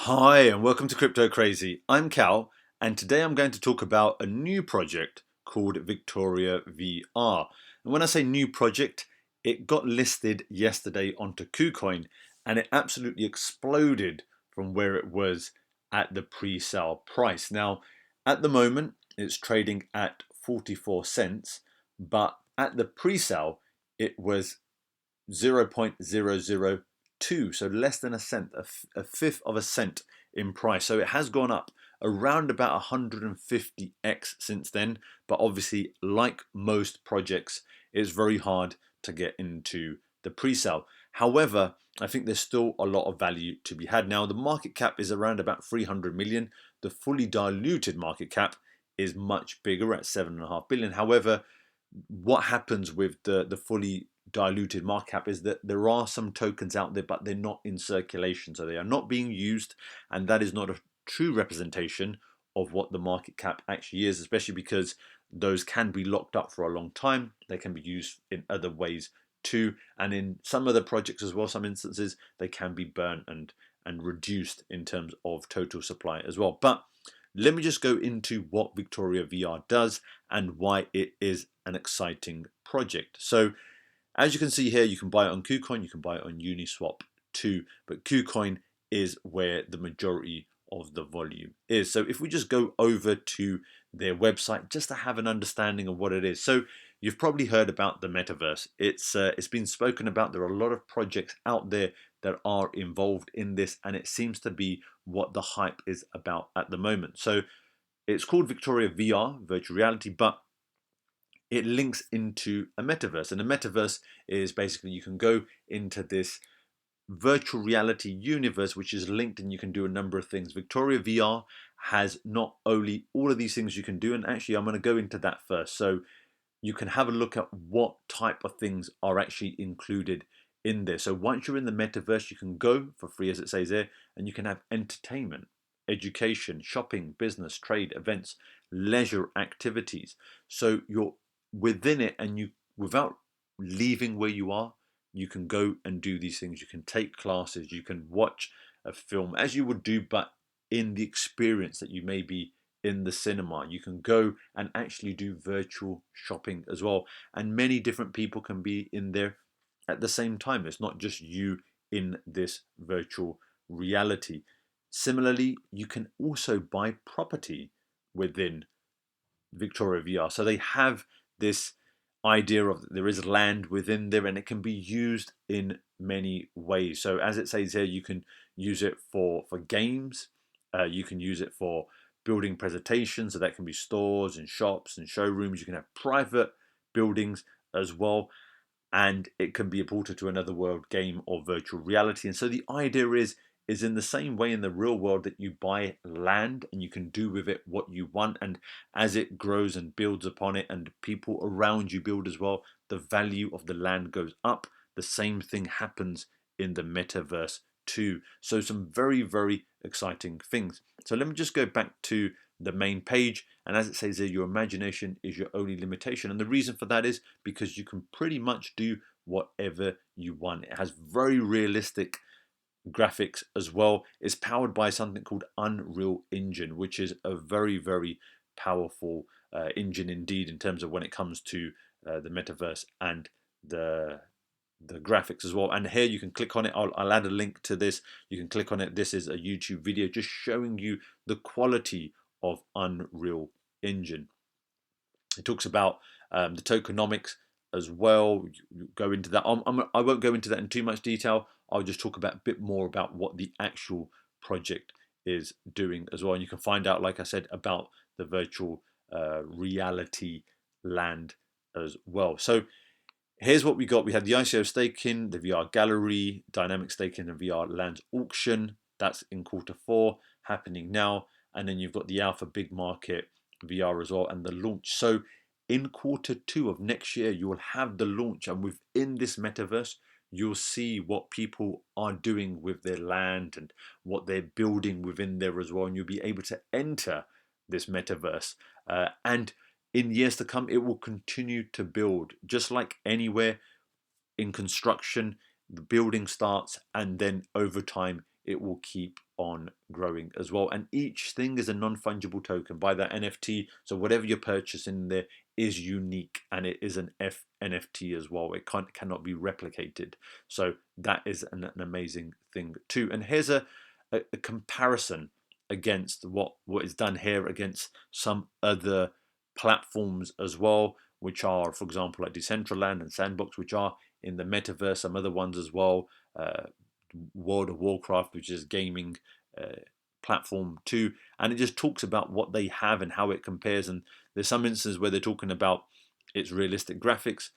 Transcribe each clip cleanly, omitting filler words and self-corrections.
Hi, and welcome to Crypto Crazy. I'm Cal, and today I'm going to talk about a new project called Victoria VR. And when I say new project, it got listed yesterday onto Kucoin and it absolutely exploded from where it was at the pre-sale price. Now, at the moment, it's trading at 44 cents, but at the pre-sale, it was 0.002, so less than a cent, a fifth of a cent in price. So it has gone up around about 150x since then, but obviously, like most projects, it's very hard to get into the pre-sale. However, I think there's still a lot of value to be had. Now, the market cap is around about 300 million. The fully diluted market cap is much bigger at 7.5 billion. However, what happens with the fully diluted market cap is that there are some tokens out there, but they're not in circulation, so they are not being used, and that is not a true representation of what the market cap actually is, especially because those can be locked up for a long time. They can be used in other ways too, and in some other projects as well, some instances they can be burnt and reduced in terms of total supply as well. But let me just go into what Victoria VR does and why it is an exciting project. So as you can see here, you can buy it on Kucoin, you can buy it on Uniswap too, but Kucoin is where the majority of the volume is. So if we just go over to their website just to have an understanding of what it is. So you've probably heard about the metaverse. It's been spoken about. There are a lot of projects out there that are involved in this, and it seems to be what the hype is about at the moment. So it's called Victoria VR, virtual reality, but it links into a metaverse. And a metaverse is basically you can go into this virtual reality universe, which is linked, and you can do a number of things. Victoria VR has not only all of these things you can do, and actually, I'm going to go into that first. So you can have a look at what type of things are actually included in there. So once you're in the metaverse, you can go for free, as it says there, and you can have entertainment, education, shopping, business, trade, events, leisure activities. So you're within it, and you, without leaving where you are, you can go and do these things. You can take classes, you can watch a film as you would do, but in the experience that you may be in the cinema. You can go and actually do virtual shopping as well. And many different people can be in there at the same time. It's not just you in this virtual reality. Similarly, you can also buy property within Victoria VR. So they have this idea of there is land within there, and it can be used in many ways. So as it says here, you can use it for games. You can use it for building presentations. So that can be stores and shops and showrooms. You can have private buildings as well, and it can be ported to another world, game, or virtual reality. And so the idea is in the same way in the real world that you buy land and you can do with it what you want, and as it grows and builds upon it and people around you build as well, the value of the land goes up. The same thing happens in the metaverse too. So some very exciting things. So let me just go back to the main page, and as it says here, your imagination is your only limitation. And the reason for that is because you can pretty much do whatever you want. It has very realistic graphics as well. It's powered by something called Unreal Engine, which is a very powerful engine indeed in terms of when it comes to the metaverse and the graphics as well. And here you can click on it. I'll add a link to this. You can click on it. This is a YouTube video just showing you the quality of Unreal Engine. It talks about the tokenomics as well. You go into that. I won't go into that in too much detail. I'll just talk about a bit more about what the actual project is doing as well. And you can find out, like I said, about the virtual reality land as well. So here's what we got. We have the ICO staking, the VR gallery, dynamic staking, and VR lands auction. That's in Q4 happening now. And then you've got the alpha big market VR as well, and the launch. So in Q2 of next year, you will have the launch, and within this metaverse, you'll see what people are doing with their land and what they're building within there as well. And you'll be able to enter this metaverse. And in years to come, it will continue to build, just like anywhere in construction. The building starts, and then over time, it will keep on growing as well. And each thing is a non-fungible token by that NFT. So whatever you're purchasing there is unique, and it is an NFT as well. It cannot be replicated. So that is an amazing thing too. And here's a comparison against what is done here against some other platforms as well, which are, for example, like Decentraland and Sandbox, which are in the metaverse. Some other ones as well, World of Warcraft, which is gaming platform too, and it just talks about what they have and how it compares. And there's some instances where they're talking about its realistic graphics.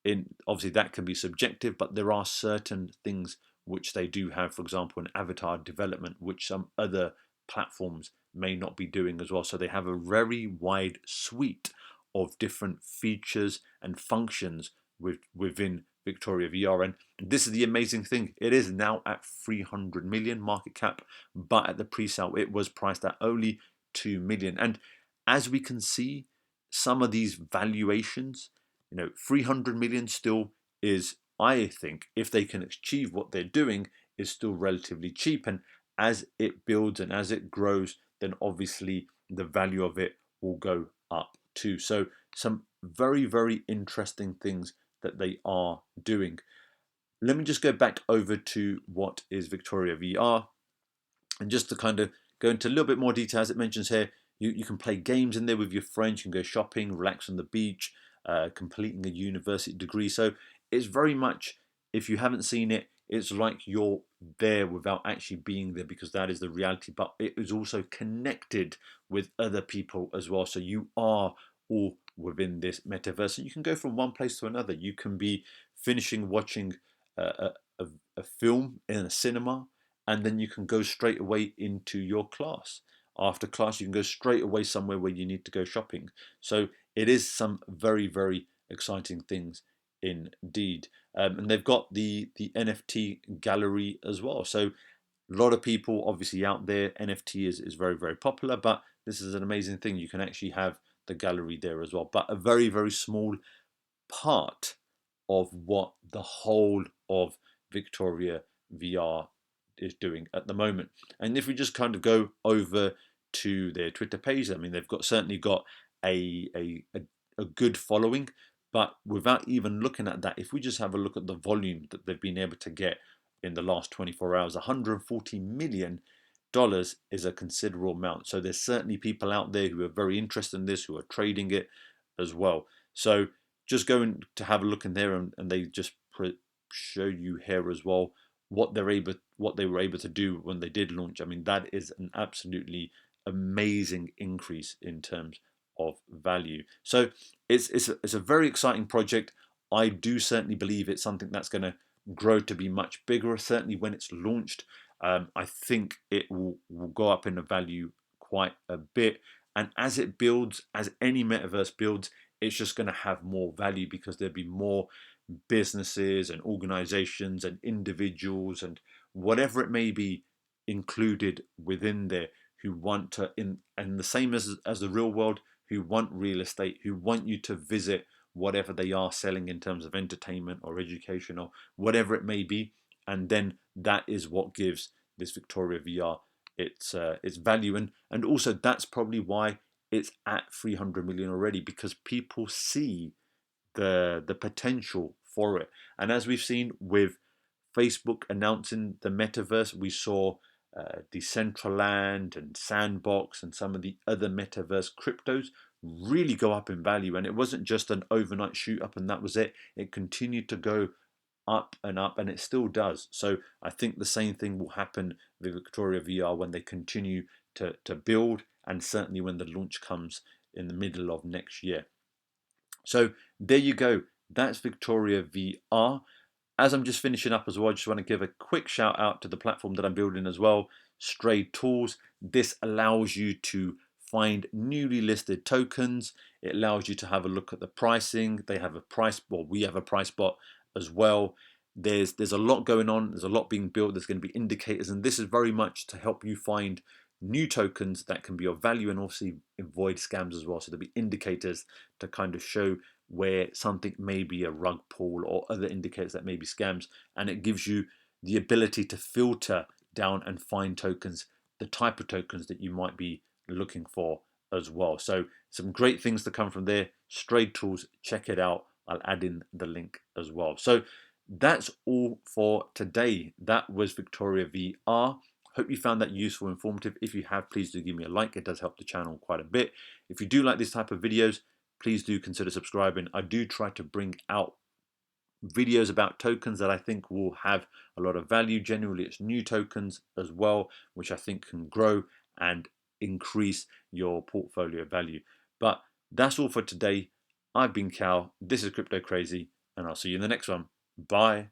In obviously that can be subjective, but there are certain things which they do have, for example, in avatar development, which some other platforms may not be doing as well. So they have a very wide suite of different features and functions within Victoria VR. And this is the amazing thing. It is now at 300 million market cap, but at the pre-sale, it was priced at only 2 million. And as we can see, some of these valuations, 300 million still is, I think, if they can achieve what they're doing, is still relatively cheap. And as it builds and as it grows, then obviously the value of it will go up too. So some very, very interesting things that they are doing. Let me just go back over to what is Victoria VR, and just to kind of go into a little bit more detail. As it mentions here, you can play games in there with your friends, you can go shopping, relax on the beach, completing a university degree. So it's very much, if you haven't seen it, it's like you're there without actually being there, because that is the reality. But it is also connected with other people as well. So you are all within this metaverse, and you can go from one place to another. You can be finishing watching a film in a cinema, and then you can go straight away into your class. After class, you can go straight away somewhere where you need to go shopping. So it is some very, very exciting things indeed. And they've got the NFT gallery as well. So a lot of people obviously out there, NFT is very, very popular, but this is an amazing thing. You can actually have the gallery there as well, but a very, very small part of what the whole of Victoria VR is doing at the moment. And if we just kind of go over to their Twitter page, I mean, they've certainly got a good following. But without even looking at that, if we just have a look at the volume that they've been able to get in the last 24 hours, $140 million is a considerable amount. So there's certainly people out there who are very interested in this, who are trading it as well. So just going to have a look in there, and they just show you here as well what they were able to do when they did launch. I mean, that is an absolutely amazing increase in terms of value. So it's a very exciting project. I do certainly believe it's something that's going to grow to be much bigger. Certainly when it's launched, I think it will go up in the value quite a bit. And as it builds, as any metaverse builds, it's just going to have more value, because there'll be more businesses and organizations and individuals and whatever it may be included within there, who want to, and the same as the real world, who want real estate, who want you to visit whatever they are selling in terms of entertainment or education or whatever it may be. And then that is what gives this Victoria VR its value. And also that's probably why it's at 300 million already, because people see the potential for it. And as we've seen with Facebook announcing the metaverse, we saw Decentraland and Sandbox and some of the other metaverse cryptos really go up in value. And it wasn't just an overnight shoot up and that was it. It continued to go up, and it still does. So I think the same thing will happen with Victoria VR when they continue to build, and certainly when the launch comes in the middle of next year. So there you go. That's Victoria VR. As I'm just finishing up as well, I just want to give a quick shout out to the platform that I'm building as well, Stray Tools. This allows you to find newly listed tokens. It allows you to have a look at the pricing. They have a price, well, we have a price bot as well. There's a lot going on. There's a lot being built. There's going to be indicators, and this is very much to help you find new tokens that can be of value and also avoid scams as well. So there'll be indicators to kind of show where something may be a rug pull or other indicators that may be scams, and it gives you the ability to filter down and find tokens, the type of tokens that you might be looking for as well. So some great things to come from there. Strade Tools, check it out. I'll add in the link as well. So that's all for today. That was Victoria VR. Hope you found that useful, informative. If you have, please do give me a like. It does help the channel quite a bit. If you do like this type of videos, please do consider subscribing. I do try to bring out videos about tokens that I think will have a lot of value. Generally, it's new tokens as well, which I think can grow and increase your portfolio value. But that's all for today. I've been Cal. This is Crypto Crazy, and I'll see you in the next one. Bye.